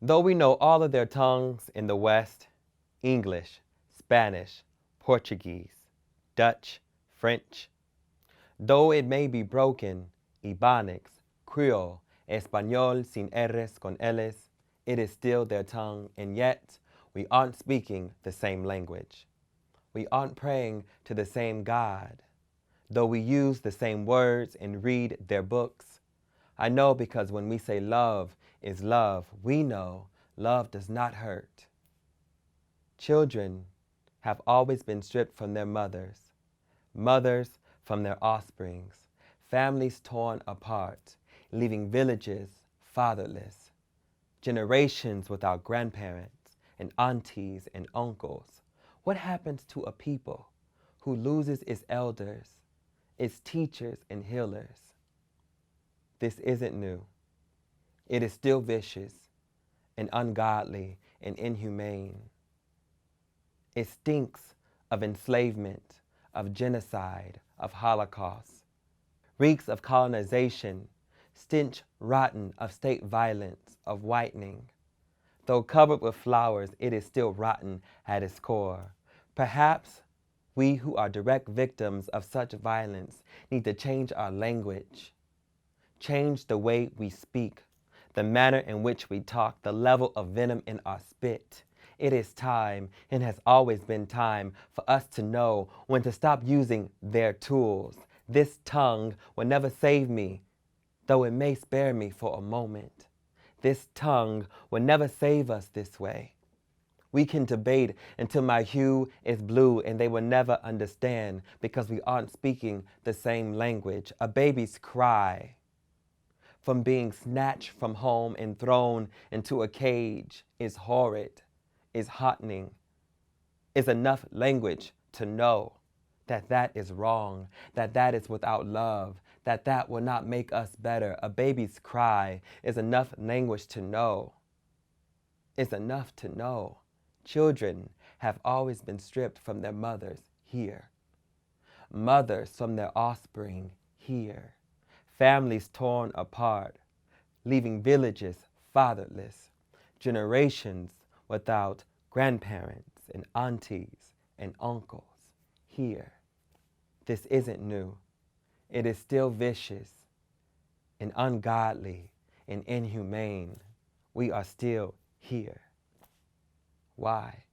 Though we know all of their tongues in the West, English, Spanish, Portuguese, Dutch, French, though it may be broken, Ebonics, Creole, Espanol sin R's con L's, it is still their tongue, and yet we aren't speaking the same language. We aren't praying to the same God. Though we use the same words and read their books, I know because when we say love is love, we know love does not hurt. Children have always been stripped from their mothers, mothers from their offsprings, families torn apart, leaving villages fatherless, generations without grandparents and aunties and uncles. What happens to a people who loses its elders, its teachers and healers? This isn't new. It is still vicious and ungodly and inhumane. It stinks of enslavement, of genocide, of Holocaust, reeks of colonization, stench rotten of state violence, of whitening. Though covered with flowers, it is still rotten at its core. Perhaps we who are direct victims of such violence need to change our language, change the way we speak, the manner in which we talk, the level of venom in our spit. It is time, and has always been time, for us to know when to stop using their tools. This tongue will never save me, though it may spare me for a moment. This tongue will never save us this way. We can debate until my hue is blue and they will never understand because we aren't speaking the same language. A baby's cry from being snatched from home and thrown into a cage is horrid, is heartening, is enough language to know that that is wrong, that that is without love, that that will not make us better. A baby's cry is enough language to know, is enough to know. Children have always been stripped from their mothers here, mothers from their offspring here, families torn apart, leaving villages fatherless, generations without grandparents and aunties and uncles here. This isn't new. It is still vicious and ungodly and inhumane. We are still here. Why?